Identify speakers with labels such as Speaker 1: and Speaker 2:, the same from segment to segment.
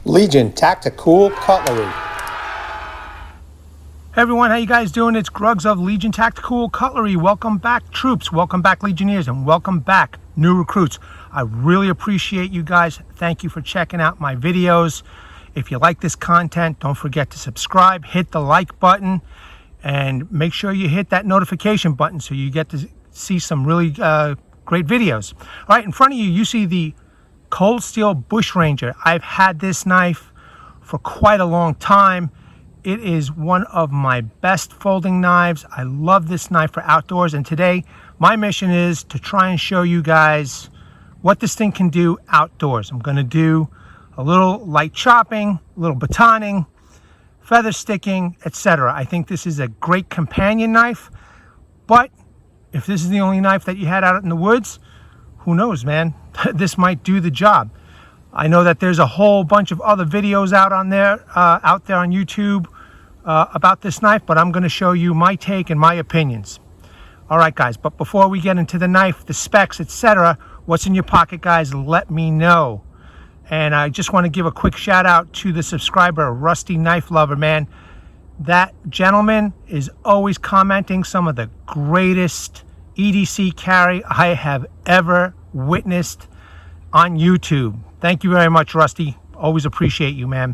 Speaker 1: Legion Tactical Cutlery.
Speaker 2: Hey everyone, how you guys doing? It's Gruggs of Legion Tactical Cutlery. Welcome back, troops. Welcome back, Legionnaires, and welcome back, new recruits. I really appreciate you guys. Thank you for checking out my videos. If you like this content, don't forget to subscribe, hit the like button, and make sure you hit that notification button so you get to see some really great videos. All right, in front of you, you see the Cold Steel Bushranger. I've had this knife for quite a long time. It is one of my best folding knives. I love this knife for outdoors, and today my mission is to try and show you guys what this thing can do outdoors. I'm going to do a little light chopping, a little batoning, feather sticking, etc. I think this is a great companion knife, but if this is the only knife that you had out in the woods, who knows, man? This might do the job. I know that there's a whole bunch of other videos out there on YouTube about this knife, but I'm going to show you my take and my opinions. All right, guys, but before we get into the knife, the specs, etc., what's in your pocket, guys, let me know. And I just want to give a quick shout out to the subscriber, Rusty Knife Lover, man. That gentleman is always commenting some of the greatest EDC carry I have ever witnessed on YouTube. Thank you very much, Rusty. Always appreciate you, man.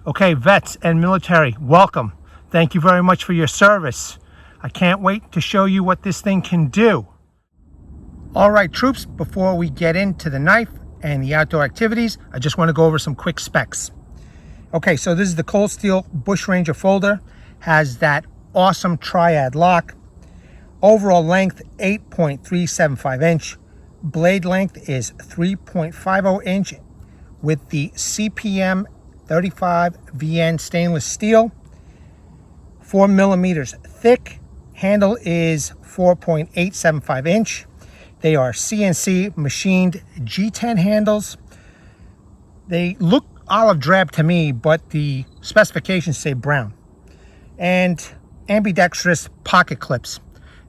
Speaker 2: Okay, vets and military, welcome. Thank you very much for your service. I can't wait to show you what this thing can do. All right, troops, before we get into the knife and the outdoor activities, I just want to go over some quick specs. Okay, so this is the Cold Steel Bushranger folder. Has that awesome triad lock. Overall length, 8.375 inch. Blade length is 3.50 inch with the CPM-S35VN stainless steel. 4 millimeters thick. Handle is 4.875 inch. They are CNC machined G10 handles. They look olive drab to me, but the specifications say brown. And ambidextrous pocket clips.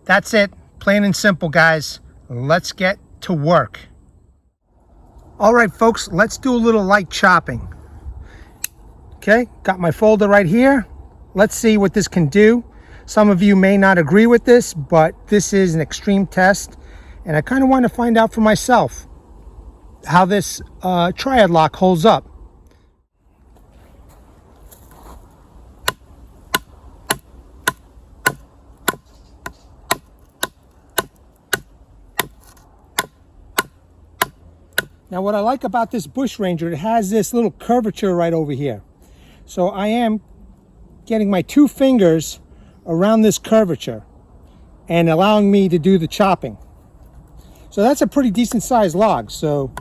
Speaker 2: That's it, plain and simple, guys. Let's get to work. All right, folks, let's do a little light chopping. Okay, got my folder right here. Let's see what this can do. Some of you may not agree with this, but this is an extreme test, and I kind of want to find out for myself how this triad lock holds up. Now, what I like about this Bushranger, it has this little curvature right over here. So I am getting my 2 fingers around this curvature and allowing me to do the chopping. So that's a pretty decent sized log. So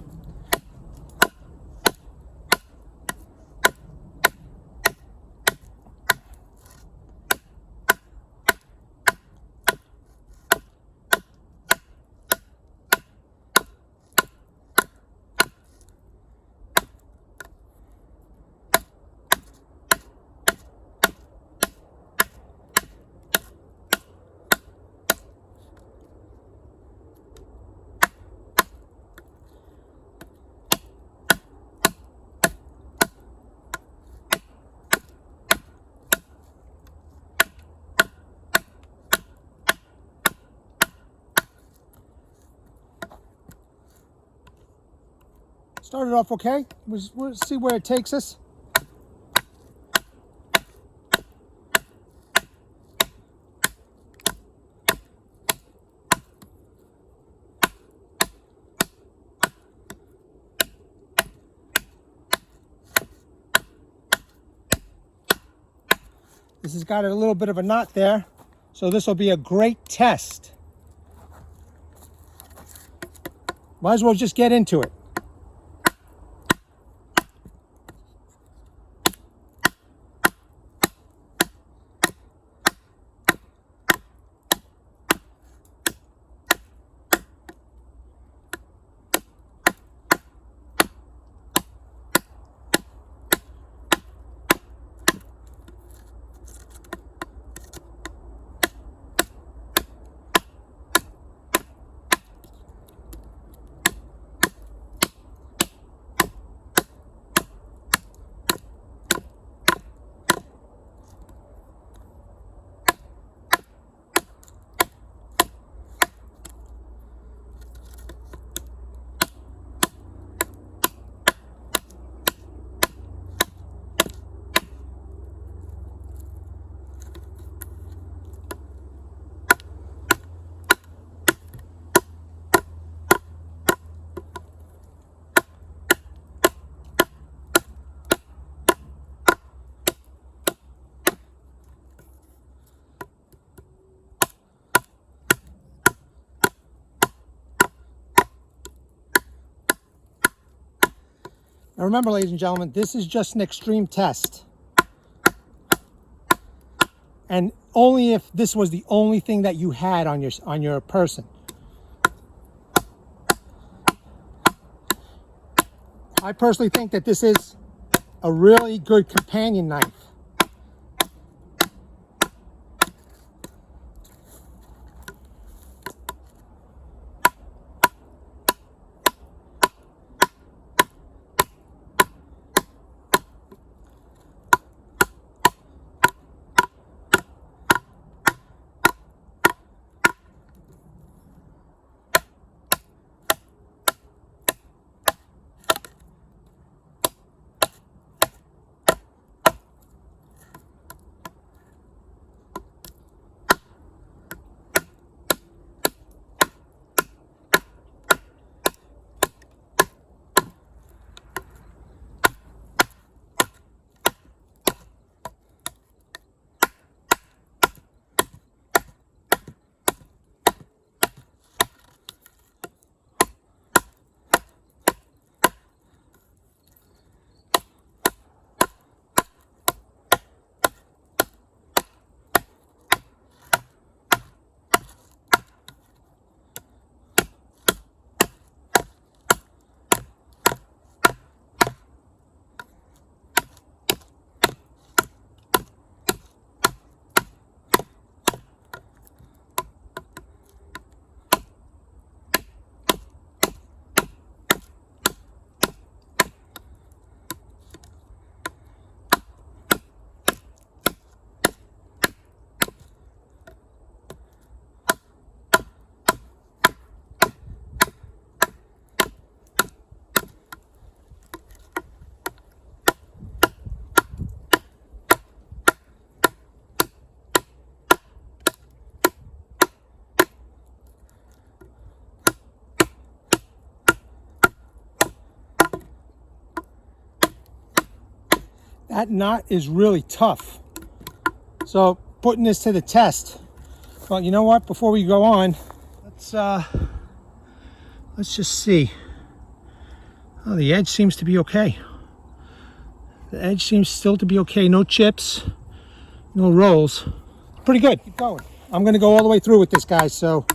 Speaker 2: started off okay. We'll see where it takes us. This has got a little bit of a knot there, so this will be a great test. Might as well just get into it. Now remember, ladies and gentlemen, this is just an extreme test. And only if this was the only thing that you had on your person. I personally think that this is a really good companion knife. That knot is really tough. So putting this to the test. Well, you know what? Before we go on, let's just see. Oh, the edge seems to be okay. The edge seems still to be okay. No chips, no rolls. Pretty good. Keep going. I'm going to go all the way through with this, guys. So.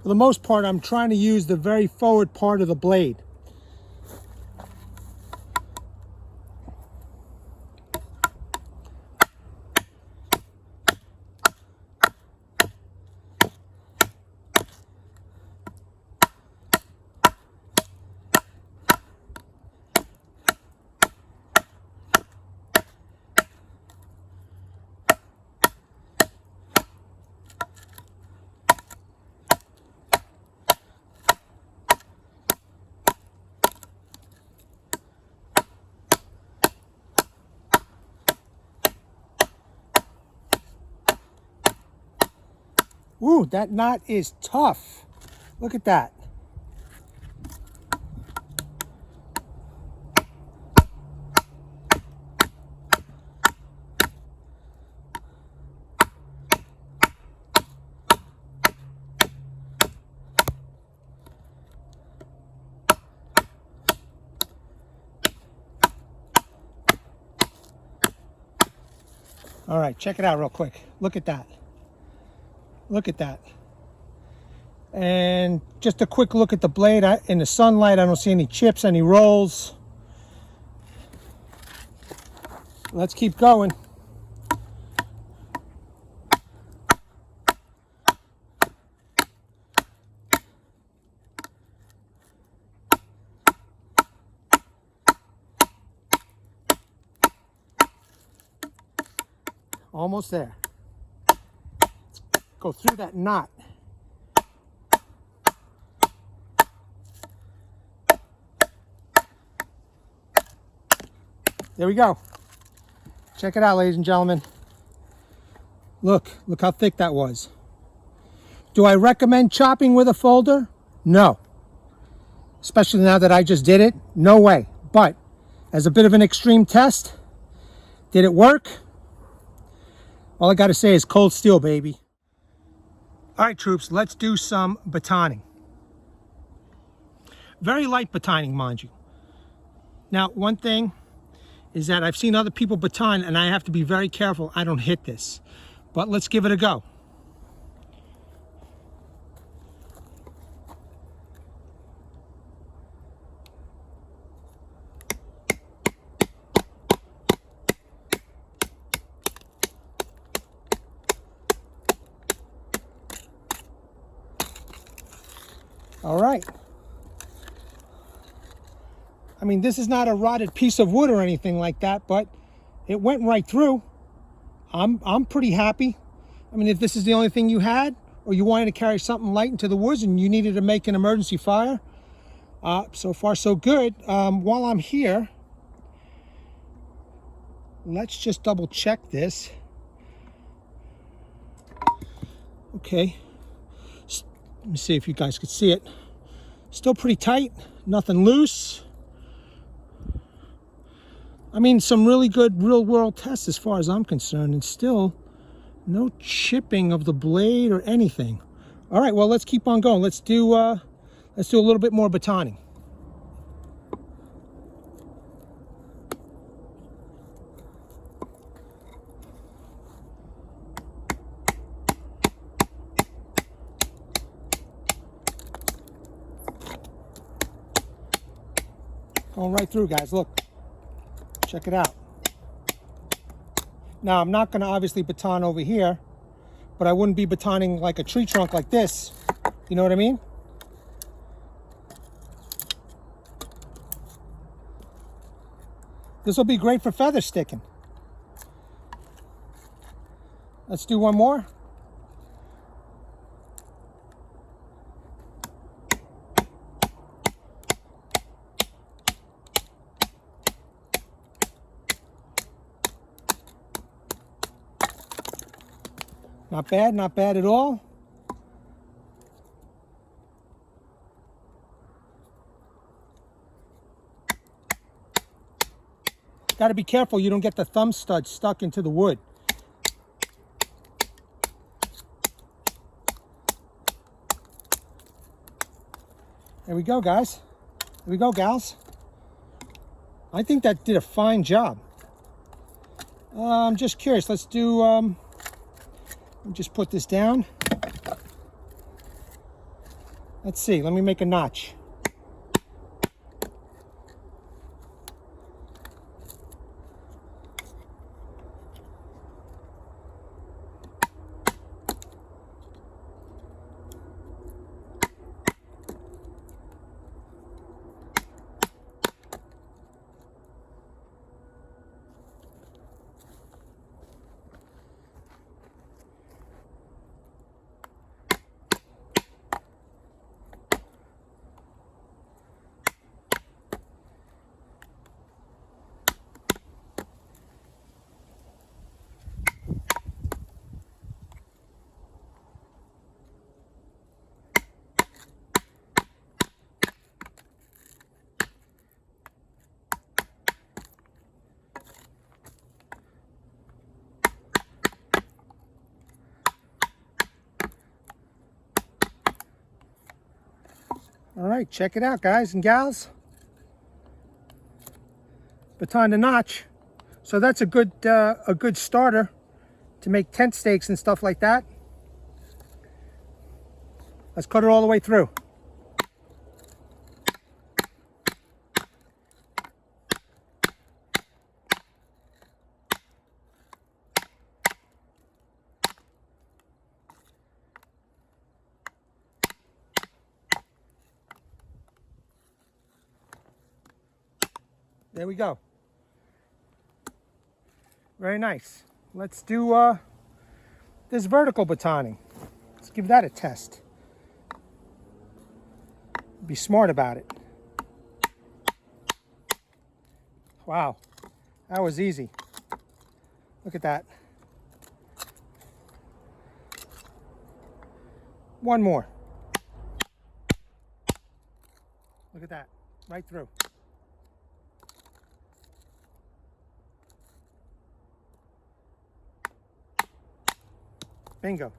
Speaker 2: For the most part, I'm trying to use the very forward part of the blade. Ooh, that knot is tough. Look at that. All right, check it out real quick. Look at that. Look at that. And just a quick look at the blade. In the sunlight, I don't see any chips, any rolls. Let's keep going. Almost there. Let's go through that knot. There we go. Check it out, ladies and gentlemen. Look how thick that was. Do I recommend chopping with a folder? No. Especially now that I just did it, no way. But as a bit of an extreme test, did it work? All I gotta say is cold steel, baby. All right, troops, let's do some batoning. Very light batoning, mind you. Now, one thing is that I've seen other people baton, and I have to be very careful I don't hit this. But let's give it a go. All right. I mean, this is not a rotted piece of wood or anything like that, but it went right through. I'm pretty happy. I mean, if this is the only thing you had, or you wanted to carry something light into the woods and you needed to make an emergency fire, so far so good. While I'm here, let's just double check this. Okay. Let me see if you guys could see it. Still pretty tight, nothing loose. I mean, some really good real world tests as far as I'm concerned, and still no chipping of the blade or anything. All right, well, let's keep on going. Let's do a little bit more batoning. Going right through, guys. Look, check it out. Now, I'm not going to obviously baton over here, but I wouldn't be batoning like a tree trunk like this. You know what I mean? This will be great for feather sticking. Let's do one more. Not bad at all. Got to be careful you don't get the thumb stud stuck into the wood. There we go, guys. There we go, gals. I think that did a fine job. I'm just curious. Let's do... let me just put this down. Let's see. Let me make a notch. All right, check it out, guys and gals. Baton to notch. So that's a good starter. to make tent stakes and stuff like that. Let's cut it all the way through. There we go. Very nice. Let's do this vertical batoning. Let's give that a test. Be smart about it. Wow, that was easy. Look at that. One more. Look at that, right through. Bingo.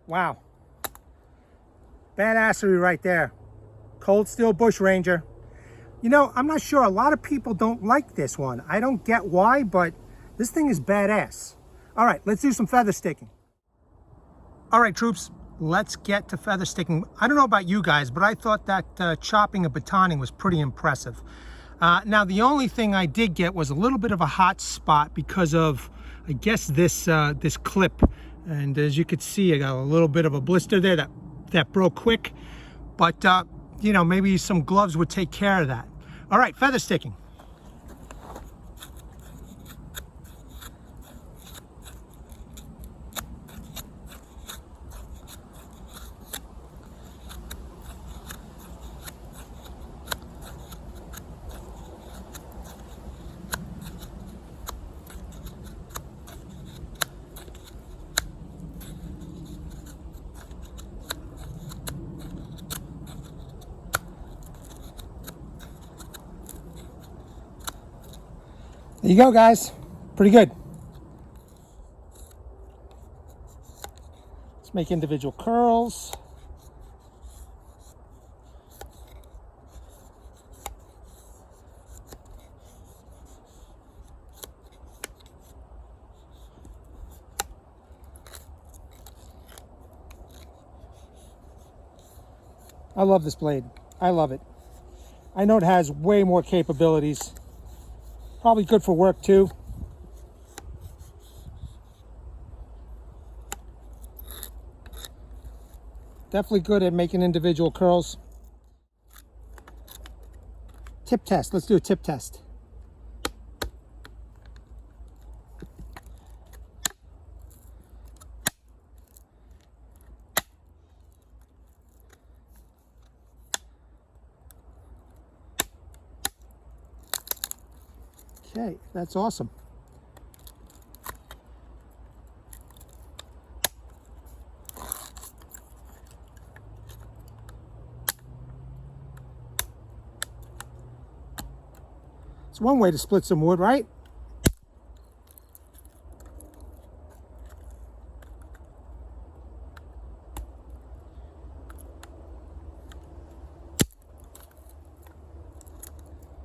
Speaker 2: Wow. Badassery right there. Cold Steel Bushranger. You know, I'm not sure. A lot of people don't like this one. I don't get why, but this thing is badass. All right, let's do some feather sticking. All right, troops, let's get to feather sticking. I don't know about you guys, but I thought that chopping and batoning was pretty impressive. Now, the only thing I did get was a little bit of a hot spot because of, I guess, this clip. And as you could see, I got a little bit of a blister there that broke quick. But, you know, maybe some gloves would take care of that. All right, feather sticking. There you go, guys. Pretty good. Let's make individual curls. I love this blade. I love it. I know it has way more capabilities. Probably good for work too. Definitely good at making individual curls. Tip test. Let's do a tip test. Okay, that's awesome. It's one way to split some wood, right?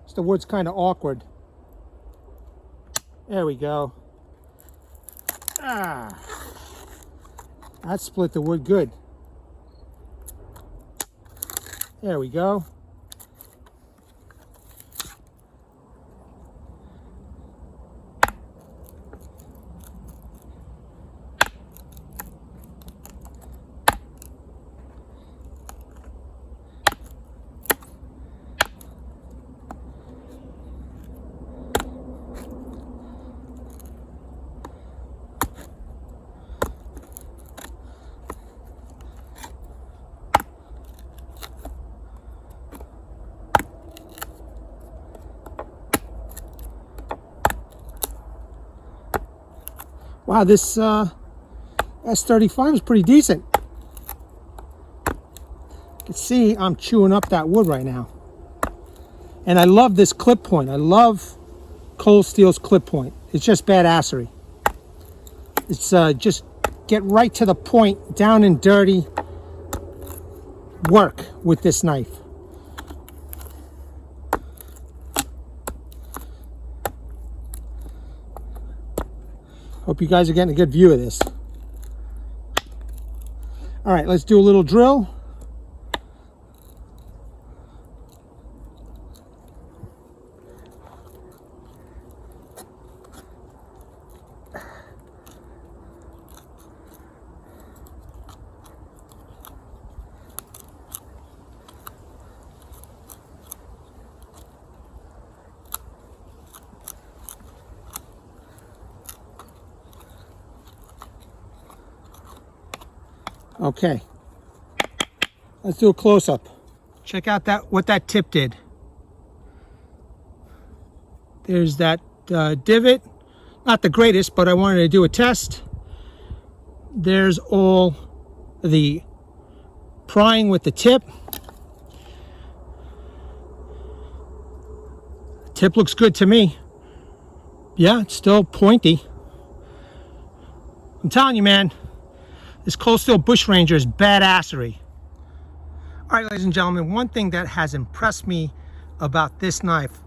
Speaker 2: So the wood's kind of awkward. There we go. Ah, that split the wood good. There we go. Wow, this S35 is pretty decent. You can see I'm chewing up that wood right now. And I love this clip point. I love Cold Steel's clip point. It's just badassery. It's just get right to the point, down and dirty work with this knife. Hope you guys are getting a good view of this. All right, let's do a little drill. Okay, let's do a close-up. Check out what that tip did. There's that divot. Not the greatest, but I wanted to do a test. There's all the prying with the tip. Tip looks good to me. Yeah, it's still pointy. I'm telling you, man. This Cold Steel Bushranger is badassery. All right, ladies and gentlemen, one thing that has impressed me about this knife,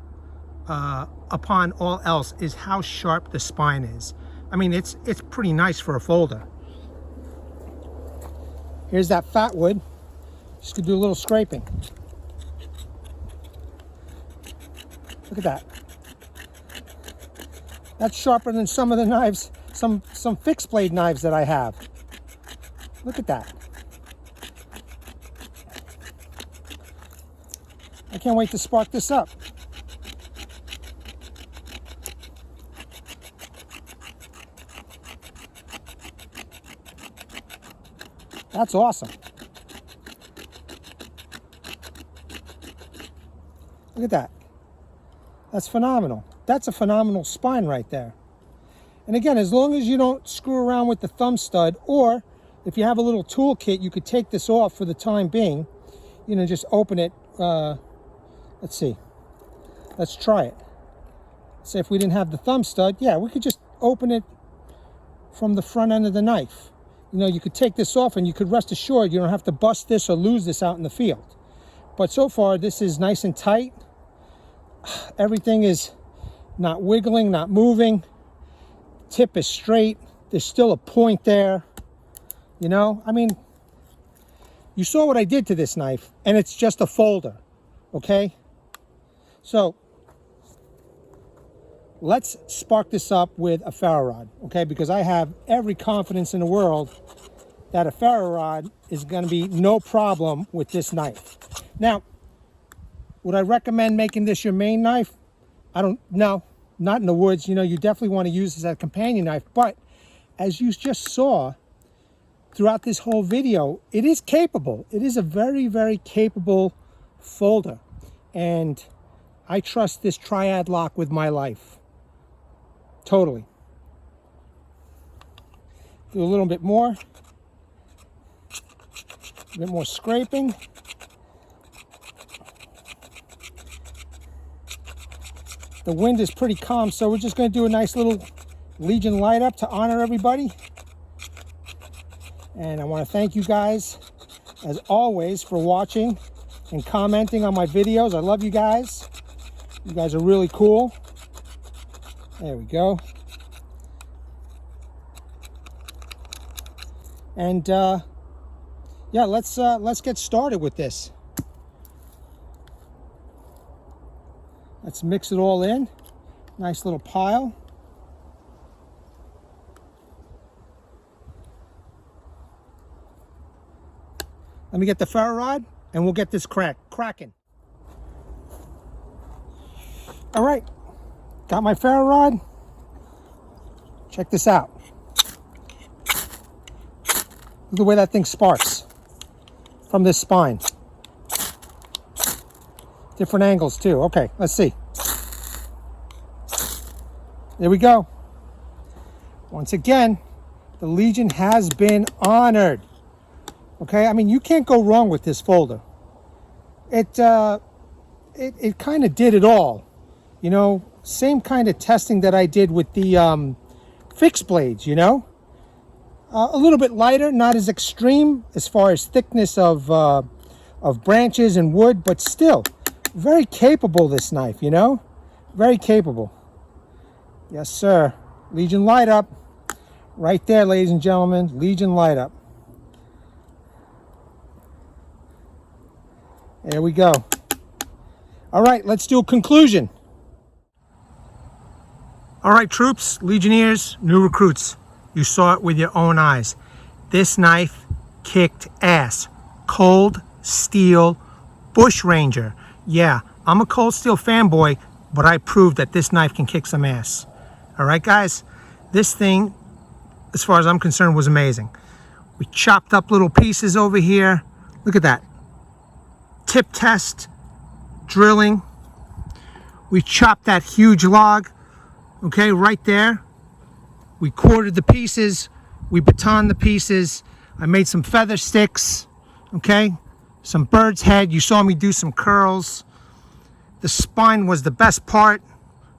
Speaker 2: upon all else, is how sharp the spine is. I mean, it's pretty nice for a folder. Here's that fat wood. Just gonna do a little scraping. Look at that. That's sharper than some of the knives, some fixed blade knives that I have. Look at that. I can't wait to spark this up. That's awesome. Look at that. That's phenomenal. That's a phenomenal spine right there. And again, as long as you don't screw around with the thumb stud, or if you have a little tool kit, you could take this off for the time being. You know, just open it. Let's see. Let's try it. Say if we didn't have the thumb stud, yeah, we could just open it from the front end of the knife. You know, you could take this off and you could rest assured you don't have to bust this or lose this out in the field. But so far, this is nice and tight. Everything is not wiggling, not moving. Tip is straight. There's still a point there. You know, I mean, you saw what I did to this knife, and it's just a folder, okay? So, let's spark this up with a ferro rod, okay? Because I have every confidence in the world that a ferro rod is going to be no problem with this knife. Now, would I recommend making this your main knife? I don't know. Not in the woods. You know, you definitely want to use this as a companion knife. But as you just saw throughout this whole video, it is capable. It is a very, very capable folder. And I trust this triad lock with my life. Totally. Do a little bit more. A bit more scraping. The wind is pretty calm, so we're just going to do a nice little Legion light up to honor everybody. And I want to thank you guys, as always, for watching and commenting on my videos. I love you guys. You guys are really cool. There we go. And yeah, let's get started with this. Let's mix it all in. Nice little pile. Let me get the ferro rod and we'll get this cracking. All right, got my ferro rod. Check this out. Look at the way that thing sparks from this spine. Different angles too. Okay, let's see. There we go. Once again, the Legion has been honored. Okay, I mean, you can't go wrong with this folder. It kind of did it all. You know, same kind of testing that I did with the fixed blades, you know. A little bit lighter, not as extreme as far as thickness of branches and wood, but still very capable, this knife, you know. Very capable. Yes, sir. Legion light up. Right there, ladies and gentlemen, Legion light up. There we go. All right, let's do a conclusion. All right, troops, Legionnaires, new recruits. You saw it with your own eyes. This knife kicked ass. Cold Steel Bushranger. Yeah, I'm a Cold Steel fanboy, but I proved that this knife can kick some ass. All right, guys, this thing, as far as I'm concerned, was amazing. We chopped up little pieces over here. Look at that. Tip test, drilling. We chopped that huge log, okay, right there. We quartered the pieces. We batoned the pieces. I made some feather sticks, okay, some bird's head. You saw me do some curls. The spine was the best part.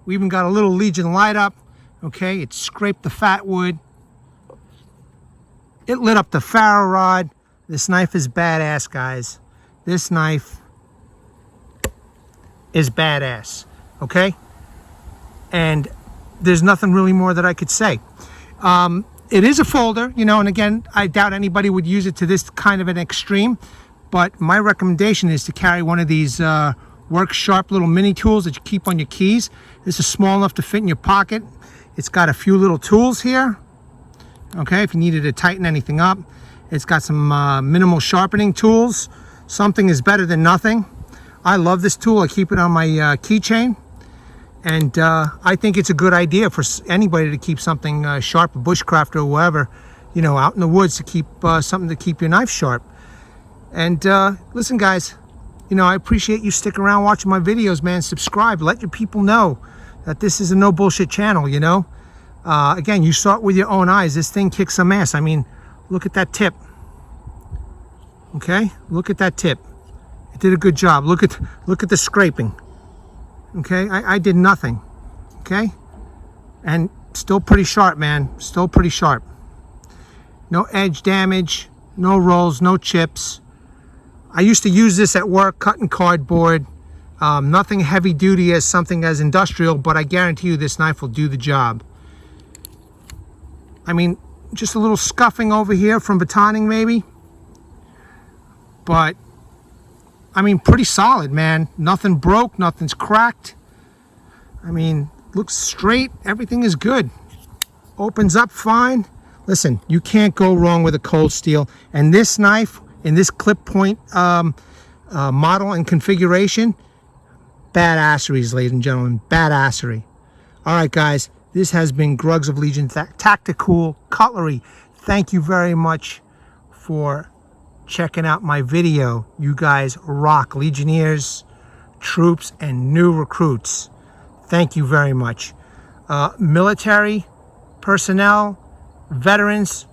Speaker 2: We even got a little Legion light up, okay. It scraped the fat wood. It lit up the ferro rod. This knife is badass, guys. This knife is badass, okay? And there's nothing really more that I could say. It is a folder, you know, and again, I doubt anybody would use it to this kind of an extreme, but my recommendation is to carry one of these work sharp little mini tools that you keep on your keys. This is small enough to fit in your pocket. It's got a few little tools here, okay, if you needed to tighten anything up. It's got some minimal sharpening tools. Something is better than nothing. I love this tool. I keep it on my keychain. And I think it's a good idea for anybody to keep something sharp, a bushcrafter or whatever, you know, out in the woods, to keep something to keep your knife sharp. And listen, guys, you know, I appreciate you sticking around watching my videos, man. Subscribe. Let your people know that this is a no bullshit channel, you know. Again, you saw it with your own eyes. This thing kicks some ass. I mean, look at that tip. Okay, look at that tip. It did a good job. Look at the scraping. Okay, I did nothing. Okay, and still pretty sharp, man. Still pretty sharp. No edge damage, no rolls, no chips. I used to use this at work, cutting cardboard. Nothing heavy duty as something as industrial, but I guarantee you this knife will do the job. I mean, just a little scuffing over here from batoning maybe. But, I mean, pretty solid, man. Nothing broke, nothing's cracked. I mean, looks straight, everything is good. Opens up fine. Listen, you can't go wrong with a Cold Steel. And this knife, in this clip point model and configuration, badasseries, ladies and gentlemen, badassery. All right, guys, this has been Grugs of Legion Tactical Cutlery. Thank you very much for checking out my video. You guys rock. Legionnaires, troops, and new recruits. Thank you very much. Military personnel, veterans,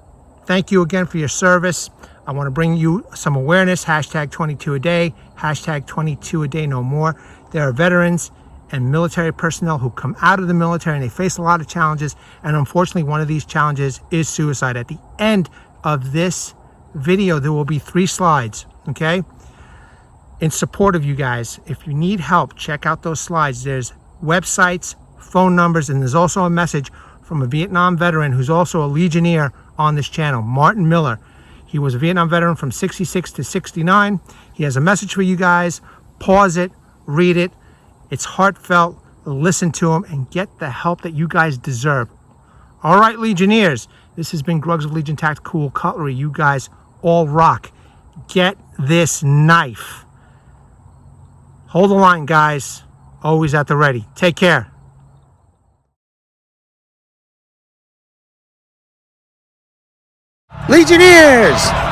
Speaker 2: thank you again for your service. I want to bring you some awareness. Hashtag 22 a day. Hashtag 22 a day no more. There are veterans and military personnel who come out of the military and they face a lot of challenges. And unfortunately, one of these challenges is suicide. At the end of this video, there will be 3 slides, okay, in support of you guys. If you need help, check out those slides. There's websites, phone numbers, and there's also a message from a Vietnam veteran who's also a Legionnaire on this channel, Martin Miller. He was a Vietnam veteran from 66 to 69. He has a message for you guys. Pause it, read it. It's heartfelt. Listen to him and get the help that you guys deserve. All right, Legionnaires, this has been Grugs of Legion Tactical Cutlery. You guys all rock. Get this knife. Hold the line, guys. Always at the ready. Take care. Legionnaires!